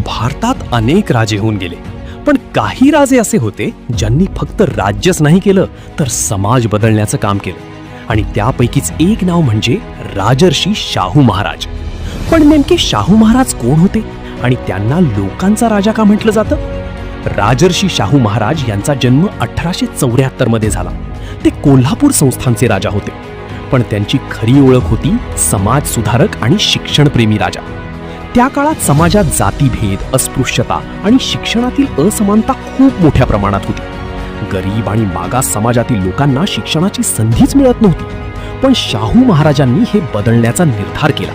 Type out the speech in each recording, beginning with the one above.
भारतात अनेक राजे होऊन गेले, पण काही राजे असे होते ज्यांनी फक्त राज्यच नाही केलं तर समाज बदलण्याचं काम केलं. आणि त्यापैकीच एक नाव म्हणजे राजर्षी शाहू महाराज. पण नेमके शाहू महाराज कोण होते आणि त्यांना लोकांचा राजा का म्हटलं जातं? राजर्षी शाहू महाराज यांचा जन्म 1874 मध्ये झाला. ते कोल्हापूर संस्थानचे राजा होते, पण त्यांची खरी ओळख होती समाज सुधारक आणि शिक्षणप्रेमी राजा. त्या काळात समाजात जातीभेद, अस्पृश्यता आणि शिक्षणातील असमानता खूप मोठ्या प्रमाणात होती. गरीब आणि मागास समाजातील लोकांना शिक्षणाची संधीच मिळत नव्हती. पण शाहू महाराजांनी हे बदलण्याचा निर्धार केला.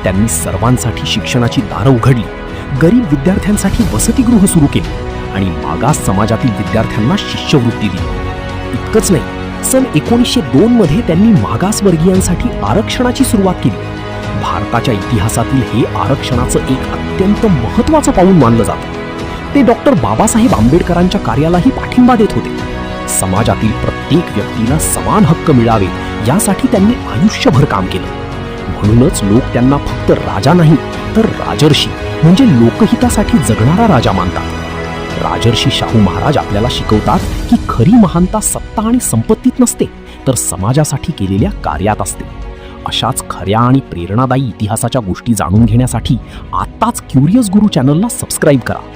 त्यांनी सर्वांसाठी शिक्षणाची दारं उघडली, गरीब विद्यार्थ्यांसाठी वसतिगृह सुरू केली आणि मागास समाजातील विद्यार्थ्यांना शिष्यवृत्ती दिली. इतकंच नाही, सन 1902 मध्ये त्यांनी मागासवर्गीयांसाठी आरक्षणाची सुरुवात केली. भारताच्या इतिहासातील हे आरक्षणाचं एक अत्यंत महत्त्वाचं पाऊल मानलं जातं. ते डॉक्टर बाबासाहेब आंबेडकरांच्या कार्यालाही पाठिंबा देत होते. समाजातील प्रत्येक व्यक्तीला समान हक्क मिळावे यासाठी त्यांनी आयुष्यभर काम केलं. म्हणूनच लोक त्यांना फक्त राजा नाही तर राजर्षी म्हणजे लोकहितासाठी जगणारा राजा मानतात. राजर्षी शाहू महाराज आपल्याला शिकवतात की खरी महानता सत्ता आणि संपत्तीत नसते तर समाजासाठी केलेल्या कार्यात असते. अशाच खऱ्या आणि प्रेरणादायी इतिहासाच्या गोष्टी जाणून घेण्यासाठी आत्ताच क्युरियस गुरु चॅनलला सबस्क्राईब करा.